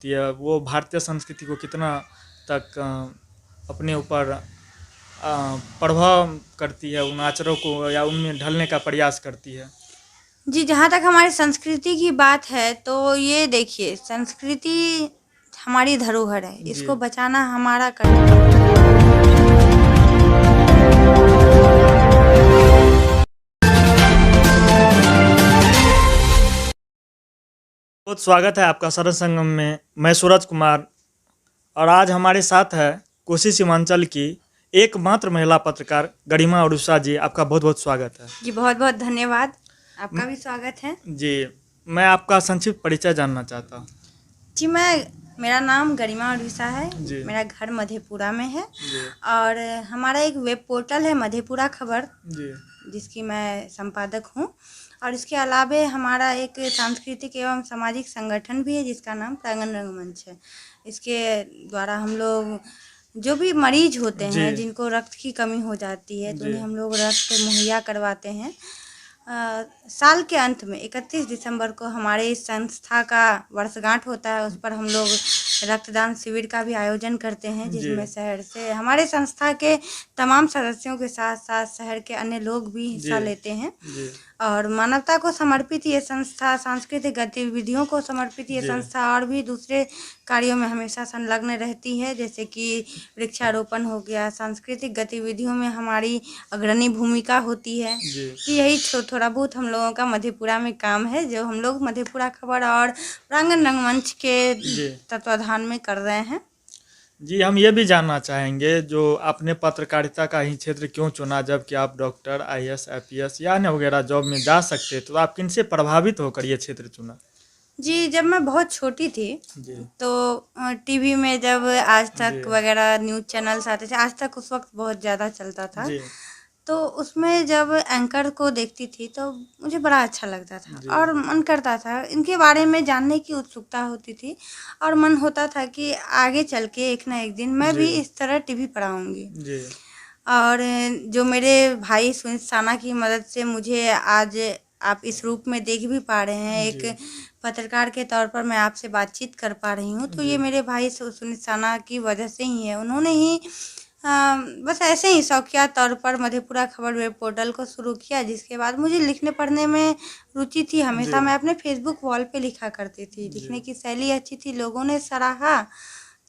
रखती है, वो भारतीय संस्कृति को कितना तक अपने ऊपर प्रभाव करती है, उन आचरों को या उनमें ढलने का प्रयास करती है। जी, जहाँ तक हमारी संस्कृति की बात है तो ये देखिए, संस्कृति हमारी धरोहर है, जी। इसको बचाना हमारा कर्तव्य है। बहुत स्वागत है आपका शरद संगम में। मैं सूरज कुमार और आज हमारे साथ है कोसी सीमांचल की एकमात्र महिला पत्रकार गरिमा उड़ीसा जी। आपका बहुत बहुत स्वागत है। जी, बहुत बहुत धन्यवाद, आपका भी स्वागत है। जी, मैं आपका संक्षिप्त परिचय जानना चाहता हूँ। जी, मेरा नाम गरिमा उड़ीसा है। जी। मेरा घर मधेपुरा में है। जी। और हमारा एक वेब पोर्टल है मधेपुरा खबर, जी। जिसकी मैं संपादक हूँ। और इसके अलावे हमारा एक सांस्कृतिक एवं सामाजिक संगठन भी है जिसका नाम प्रांगण रंगमंच है। इसके द्वारा हम लोग जो भी मरीज होते जी। हैं, जिनको रक्त की कमी हो जाती है, तो जी। उन्हें हम लोग रक्त मुहैया करवाते हैं। साल के अंत में 31 दिसंबर को हमारे इस संस्था का वर्षगांठ होता है। उस पर हम लोग रक्तदान शिविर का भी आयोजन करते हैं, जी। जिसमें शहर से हमारे संस्था के तमाम सदस्यों के साथ साथ शहर के अन्य लोग भी हिस्सा जी। लेते हैं। जी। और मानवता को समर्पित ये संस्था, सांस्कृतिक गतिविधियों को समर्पित ये जी। संस्था और भी दूसरे कार्यों में हमेशा संलग्न रहती है, जैसे कि वृक्षारोपण हो गया। सांस्कृतिक गतिविधियों में हमारी अग्रणी भूमिका होती है। जी। तो यही थोड़ा बहुत हम लोगों का मधेपुरा में काम है, जो हम लोग मधेपुरा खबर और प्रांगण रंगमंच के जी। तत्वाधान में कर रहे हैं। जी, हम ये भी जानना चाहेंगे, जो आपने पत्रकारिता का ही क्षेत्र क्यों चुना, जबकि आप डॉक्टर, आईएएस, आईपीएस या अन्य वगैरह जॉब में जा सकते, तो आप किनसे प्रभावित होकर ये क्षेत्र चुना? जी, जब मैं बहुत छोटी थी जी। तो टीवी में जब आज तक जी। वगैरह न्यूज़ चैनल्स आते थे, आज तक उस वक्त बहुत ज़्यादा चलता था। जी। तो उसमें जब एंकर को देखती थी तो मुझे बड़ा अच्छा लगता था जी। और मन करता था, इनके बारे में जानने की उत्सुकता होती थी। और मन होता था कि आगे चल के एक ना एक दिन मैं भी जी। इस तरह टीवी पढ़ाऊँगी। जी। और जो मेरे भाई सुनीत साना की मदद से मुझे आज आप इस रूप में देख भी पा रहे हैं, जी। एक पत्रकार के तौर पर मैं आपसे बातचीत कर पा रही हूँ, तो जी। ये मेरे भाई सुनीत साना की वजह से ही है। उन्होंने ही बस ऐसे ही शौकिया तौर पर मधेपुरा खबर वेब पोर्टल को शुरू किया, जिसके बाद मुझे लिखने पढ़ने में रुचि थी। हमेशा जी। मैं अपने फेसबुक वॉल पे लिखा करती थी, जी। लिखने की शैली अच्छी थी, लोगों ने सराहा,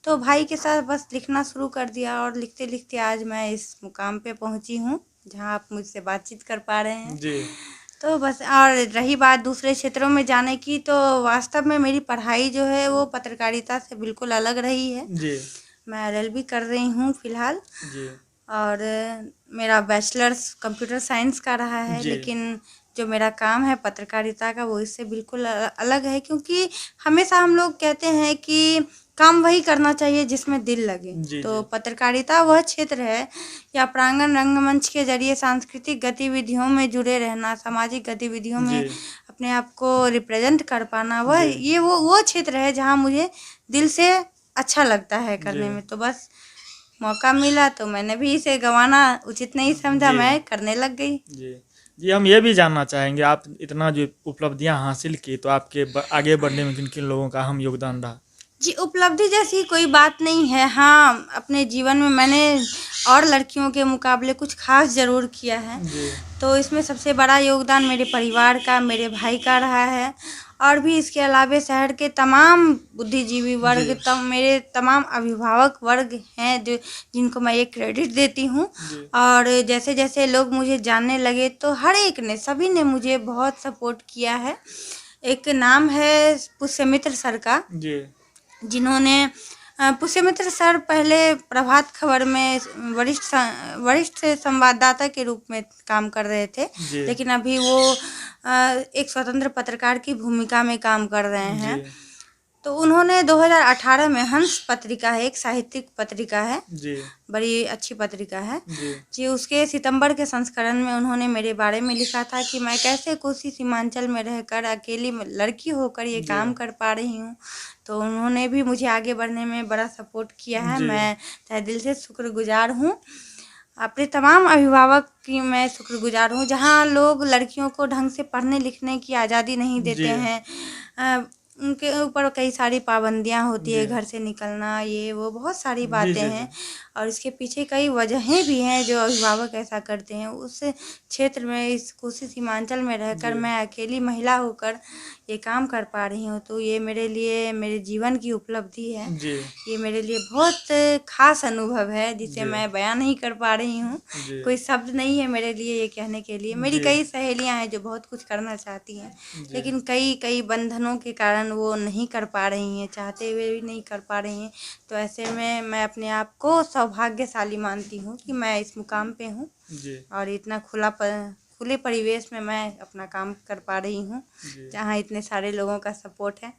तो भाई के साथ बस लिखना शुरू कर दिया। और लिखते लिखते आज मैं इस मुकाम पे पहुंची हूँ जहाँ आप मुझसे बातचीत कर पा रहे हैं। जी। तो बस, और रही बात दूसरे क्षेत्रों में जाने की, तो वास्तव में मेरी पढ़ाई जो है वो पत्रकारिता से बिल्कुल अलग रही है। जी। मैं एलएलबी कर रही हूँ फिलहाल। जी। और मेरा बैचलर्स कंप्यूटर साइंस का रहा है, जी। लेकिन जो मेरा काम है पत्रकारिता का वो इससे बिल्कुल अलग है, क्योंकि हमेशा हम लोग कहते हैं कि काम वही करना चाहिए जिसमें दिल लगे। जी। तो जी। पत्रकारिता वह क्षेत्र है, या प्रांगण रंगमंच के जरिए सांस्कृतिक गतिविधियों में जुड़े रहना, सामाजिक गतिविधियों जी। में अपने आप को रिप्रेजेंट कर पाना, वह जी। ये वो क्षेत्र है जहाँ मुझे दिल से अच्छा लगता है जी। करने में। तो बस मौका मिला तो मैंने भी इसे गंवाना उचित नहीं समझा, जी। मैं करने लग गई। जी। जी, हम ये भी जानना चाहेंगे, आप इतना जो उपलब्धियां हासिल की, तो आपके आगे बढ़ने में किन किन लोगों का अहम योगदान रहा? जी, उपलब्धि जैसी कोई बात नहीं है। हाँ, अपने जीवन में मैंने और लड़कियों के मुकाबले कुछ खास ज़रूर किया है। जी। तो इसमें सबसे बड़ा योगदान मेरे परिवार का, मेरे भाई का रहा है। और भी इसके अलावा शहर के तमाम बुद्धिजीवी वर्ग, जी। मेरे तमाम अभिभावक वर्ग हैं, जो जिनको मैं ये क्रेडिट देती हूँ। जी। और जैसे जैसे लोग मुझे जानने लगे तो हर एक ने, सभी ने मुझे बहुत सपोर्ट किया है। एक नाम है पुष्यमित्र सर का, जी। जिन्होंने पुष्यमित्र सर पहले प्रभात खबर में वरिष्ठ संवाददाता के रूप में काम कर रहे थे, जी। लेकिन अभी वो एक स्वतंत्र पत्रकार की भूमिका में काम कर रहे जी। हैं। तो उन्होंने 2018 में हंस पत्रिका है, एक साहित्यिक पत्रिका है, जी। बड़ी अच्छी पत्रिका है जी। जी, उसके सितंबर के संस्करण में उन्होंने मेरे बारे में लिखा था कि मैं कैसे कोसी सीमांचल में रहकर अकेली लड़की होकर ये जी। काम कर पा रही हूँ। तो उन्होंने भी मुझे आगे बढ़ने में बड़ा सपोर्ट किया है। जी। मैं तहे दिल से शुक्रगुजार हूँ। अपने तमाम अभिभावक की मैं शुक्रगुजार हूँ, जहाँ लोग लड़कियों को ढंग से पढ़ने लिखने की आज़ादी नहीं देते जी। हैं, उनके ऊपर कई सारी पाबंदियां होती है, जी। घर से निकलना, ये वो बहुत सारी जी, बातें जी, हैं। जी। और इसके पीछे कई वजहें भी हैं जो अभिभावक ऐसा करते हैं। उस क्षेत्र में, इस कोसी सीमांचल में रहकर जी। मैं अकेली महिला होकर ये काम कर पा रही हूँ, तो ये मेरे लिए मेरे जीवन की उपलब्धि है। जी। ये मेरे लिए बहुत खास अनुभव है जिसे जी। मैं बयां नहीं कर पा रही हूँ। जी। कोई शब्द नहीं है मेरे लिए ये कहने के लिए। मेरी जी। कई सहेलियां हैं जो बहुत कुछ करना चाहती हैं, जी। लेकिन कई कई बंधनों के कारण वो नहीं कर पा रही हैं, चाहते हुए भी नहीं कर पा रही हैं। तो ऐसे में मैं अपने आप को सौभाग्यशाली मानती हूँ कि मैं इस मुकाम पे हूँ जी। और इतना खुले परिवेश में मैं अपना काम कर पा रही हूँ, जी। जहाँ इतने सारे लोगों का सपोर्ट है।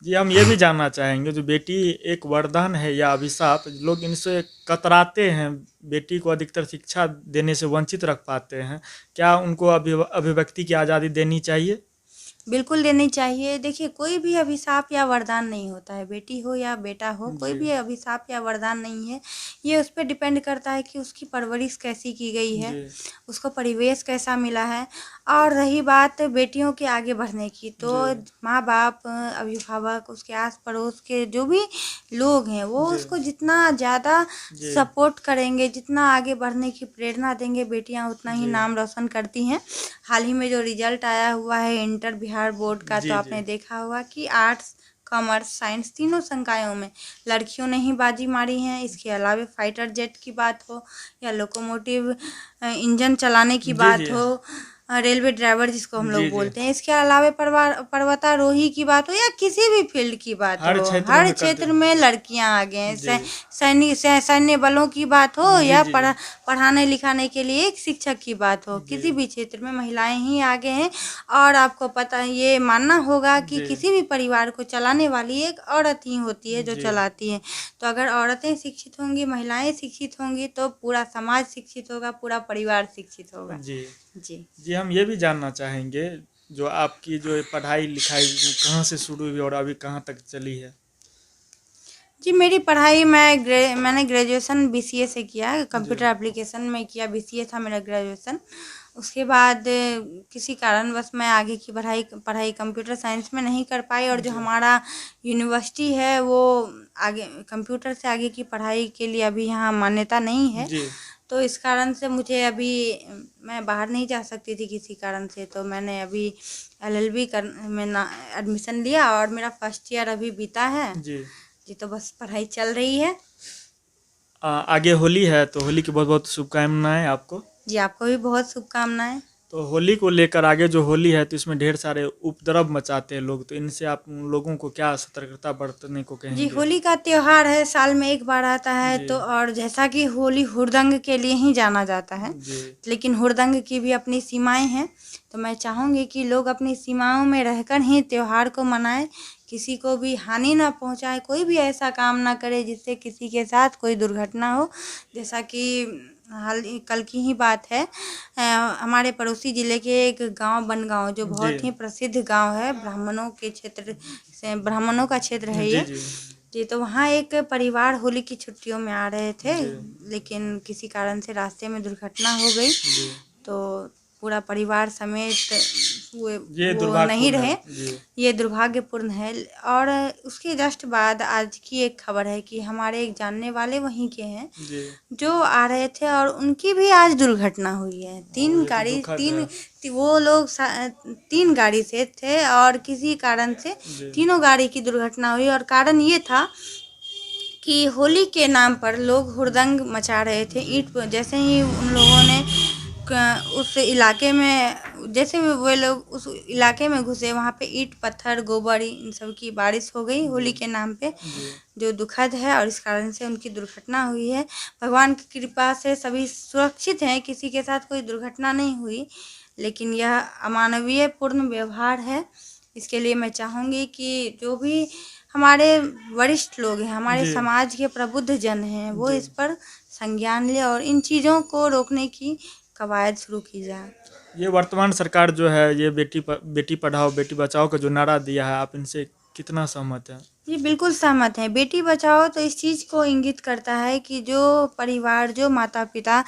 जी, हम ये भी जानना चाहेंगे, जो बेटी एक वरदान है या अभिशाप, लोग इनसे कतराते हैं, बेटी को अधिकतर शिक्षा देने से वंचित रख पाते हैं, क्या उनको अभिव्यक्ति की आज़ादी देनी चाहिए? बिल्कुल देनी चाहिए। देखिए, कोई भी अभिशाप या वरदान नहीं होता है, बेटी हो या बेटा हो, कोई जी। भी अभिशाप या वरदान नहीं है। ये उस पे डिपेंड करता है कि उसकी परवरिश कैसी की गई है, जी। उसको परिवेश कैसा मिला है। और रही बात बेटियों के आगे बढ़ने की, तो जी। माँ-बाप, अभिभावक, उसके आस-पड़ोस के जो भी लोग हैं, वो जी। उसको जितना ज़्यादा जी। सपोर्ट करेंगे, जितना आगे बढ़ने की प्रेरणा देंगे, बेटियाँ उतना ही जी। नाम रोशन करती हैं। हाल ही में जो रिजल्ट आया हुआ है इंटर बिहार बोर्ड का, तो जी। जी। आपने देखा होगा कि आर्ट्स, कॉमर्स, साइंस तीनों संकायों में लड़कियों ने ही बाजी मारी है। इसके अलावा फाइटर जेट की बात हो या लोकोमोटिव इंजन चलाने की जी। बात जी। हो, रेलवे ड्राइवर जिसको हम जी। लोग जी। बोलते हैं, इसके अलावा पर्वतारोही की बात हो या किसी भी फील्ड की बात हर हो, क्षेत्र हर में करते क्षेत्र में लड़कियां आगे हैं। जी। सैन्य बलों की बात हो जी। या जी। जी। पढ़ाने लिखाने के लिए एक शिक्षक की बात हो, जी। किसी भी क्षेत्र में महिलाएं ही आगे हैं। और आपको पता है, ये मानना होगा कि जी। किसी भी परिवार को चलाने वाली एक औरत ही होती है जो जी। चलाती है। तो अगर औरतें शिक्षित होंगी, महिलाएं शिक्षित होंगी, तो पूरा समाज शिक्षित होगा, पूरा परिवार शिक्षित होगा। जी। जी। जी, हम ये भी जानना चाहेंगे, जो आपकी जो पढ़ाई लिखाई कहाँ से शुरू हुई और अभी कहाँ तक चली है? जी, मेरी पढ़ाई मैंने ग्रेजुएशन बीसीए से किया है, जी। कंप्यूटर एप्लीकेशन में किया, बीसीए था मेरा ग्रेजुएशन। उसके बाद किसी कारणवश मैं आगे की पढ़ाई पढ़ाई कंप्यूटर साइंस में नहीं कर पाई, और जो जी। हमारा यूनिवर्सिटी है वो आगे कंप्यूटर से आगे की पढ़ाई के लिए अभी यहाँ मान्यता नहीं है। जी। तो इस कारण से मुझे अभी, मैं बाहर नहीं जा सकती थी किसी कारण से, तो मैंने अभी एलएलबी में ना एडमिशन लिया और मेरा फर्स्ट ईयर अभी बीता है। जी। जी, तो बस पढ़ाई चल रही है। आगे होली है, तो होली की बहुत बहुत शुभकामनाएं आपको। जी, आपको भी बहुत शुभकामनाएं। तो होली को लेकर, आगे जो होली है तो इसमें ढेर सारे उपद्रव मचाते हैं लोग, तो इनसे आप उन लोगों को क्या सतर्कता बरतने को जी, कहेंगे? होली का त्योहार है, साल में एक बार आता है, जी। तो और जैसा कि होली हुड़दंग के लिए ही जाना जाता है, जी। लेकिन हुड़दंग की भी अपनी सीमाएं हैं। तो मैं चाहूँगी कि लोग अपनी सीमाओं में रहकर ही त्योहार को मनाएं, किसी को भी हानि ना पहुंचाए, कोई भी ऐसा काम ना करे जिससे किसी के साथ कोई दुर्घटना हो। जैसा कि कल की ही बात है, हमारे पड़ोसी ज़िले के एक गांव बनगांव, जो जी। बहुत ही प्रसिद्ध गांव है, ब्राह्मणों के क्षेत्र से, ब्राह्मणों का क्षेत्र है जी। ये। जी। जी, तो वहाँ एक परिवार होली की छुट्टियों में आ रहे थे, जी। लेकिन किसी कारण से रास्ते में दुर्घटना हो गई। जी। तो पूरा परिवार समेत ये वो नहीं दुर्भाग्यपूर्ण है। रहे। जी। ये दुर्भाग्यपूर्ण है। और उसके जस्ट बाद आज की एक खबर है कि हमारे एक जानने वाले वहीं के हैं, जी। जो आ रहे थे और उनकी भी आज दुर्घटना हुई है। तीन ये तो गाड़ी दुखद तीन है। वो लोग 3 गाड़ी से थे और किसी कारण से जी। तीनों गाड़ी की दुर्घटना हुई। और कारण ये था कि होली के नाम पर लोग हुड़दंग मचा रहे थे। जैसे ही उन लोगों ने उस इलाके में, जैसे वे लोग उस इलाके में घुसे, वहाँ पे ईंट पत्थर गोबर इन सब की बारिश हो गई होली के नाम पे, जी। जो दुखद है, और इस कारण से उनकी दुर्घटना हुई है। भगवान की कृपा से सभी सुरक्षित हैं, किसी के साथ कोई दुर्घटना नहीं हुई, लेकिन यह अमानवीय पूर्ण व्यवहार है। इसके लिए मैं चाहूँगी कि जो भी हमारे वरिष्ठ लोग हैं, हमारे जी। समाज के प्रबुद्ध जन हैं, वो जी। इस पर संज्ञान लें और इन चीज़ों को रोकने की कवायद शुरू की जाए। ये वर्तमान सरकार जो है, ये बेटी पढ़ाओ बेटी बचाओ का जो नारा दिया है, आप इनसे कितना सहमत हैं? जी, बिल्कुल सहमत हैं। बेटी बचाओ तो इस चीज़ को इंगित करता है कि जो परिवार, जो माता-पिता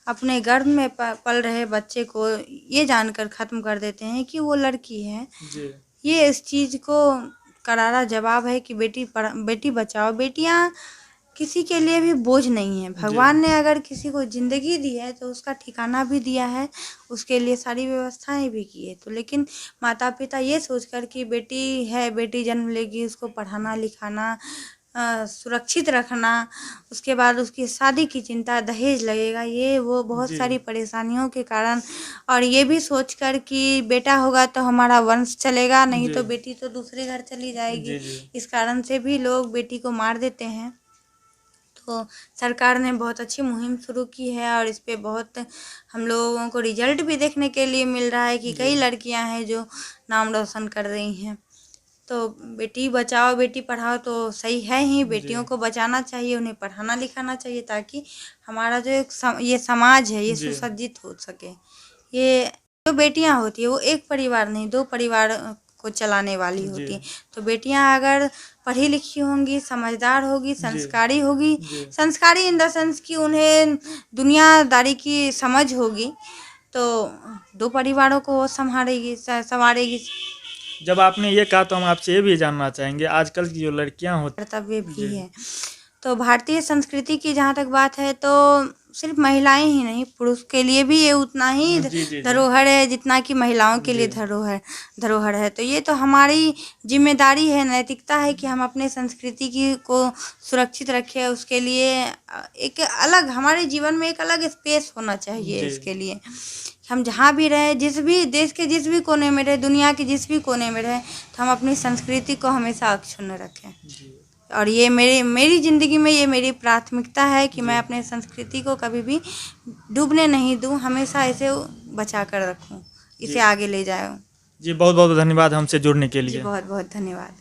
अपने गर्भ में पल रहे बच्चे को ये जानकर ख़त्म कर देते हैं कि वो लड़की है, जी। ये इस चीज़ को करारा जवाब है कि बेटी बचाओ। बेटियां किसी के लिए भी बोझ नहीं है। भगवान ने अगर किसी को ज़िंदगी दी है तो उसका ठिकाना भी दिया है, उसके लिए सारी व्यवस्थाएं भी की है। तो लेकिन माता पिता ये सोचकर कि बेटी है, बेटी जन्म लेगी, उसको पढ़ाना लिखाना, सुरक्षित रखना, उसके बाद उसकी शादी की चिंता, दहेज लगेगा, ये वो बहुत सारी परेशानियों के कारण, और ये भी सोचकर कि बेटा होगा तो हमारा वंश चलेगा, नहीं तो बेटी तो दूसरे घर चली जाएगी। इस कारण से भी लोग बेटी को मार देते हैं। तो सरकार ने बहुत अच्छी मुहिम शुरू की है और इस पे बहुत हम लोगों को रिजल्ट भी देखने के लिए मिल रहा है कि कई लड़कियां हैं जो नाम रोशन कर रही हैं। तो बेटी बचाओ बेटी पढ़ाओ तो सही है ही, बेटियों को बचाना चाहिए, उन्हें पढ़ाना लिखाना चाहिए ताकि हमारा जो ये समाज है ये सुसज्जित हो सके। ये जो बेटियां होती है वो एक परिवार नहीं, 2 परिवार को चलाने वाली होती है। तो बेटियां अगर पढ़ी लिखी होंगी, समझदार होगी, संस्कारी होगी, संस्कारी इन द सेंस कि उन्हें दुनियादारी की समझ होगी, तो 2 परिवारों को वो संवारेगी। जब आपने ये कहा तो हम आपसे ये भी जानना चाहेंगे, आजकल की जो लड़कियां होती कर्तव्य भी है। तो भारतीय संस्कृति की जहाँ तक बात है तो सिर्फ महिलाएं ही नहीं, पुरुष के लिए भी ये उतना ही धरोहर है जितना कि महिलाओं के लिए धरोहर है। तो ये तो हमारी जिम्मेदारी है, नैतिकता है कि हम अपने संस्कृति को सुरक्षित रखें। उसके लिए एक अलग हमारे जीवन में एक अलग स्पेस होना चाहिए। इसके लिए हम जहाँ भी रहे, जिस भी देश के जिस भी कोने में रहे, दुनिया के जिस भी कोने में रहे, तो हम अपनी संस्कृति को हमेशा अक्षुण्ण रखें। और ये मेरी ज़िंदगी में ये मेरी प्राथमिकता है कि मैं अपने संस्कृति को कभी भी डूबने नहीं दूं, हमेशा इसे बचा कर रखूं, इसे आगे ले जाऊं। जी बहुत बहुत धन्यवाद हमसे जुड़ने के लिए। बहुत बहुत धन्यवाद।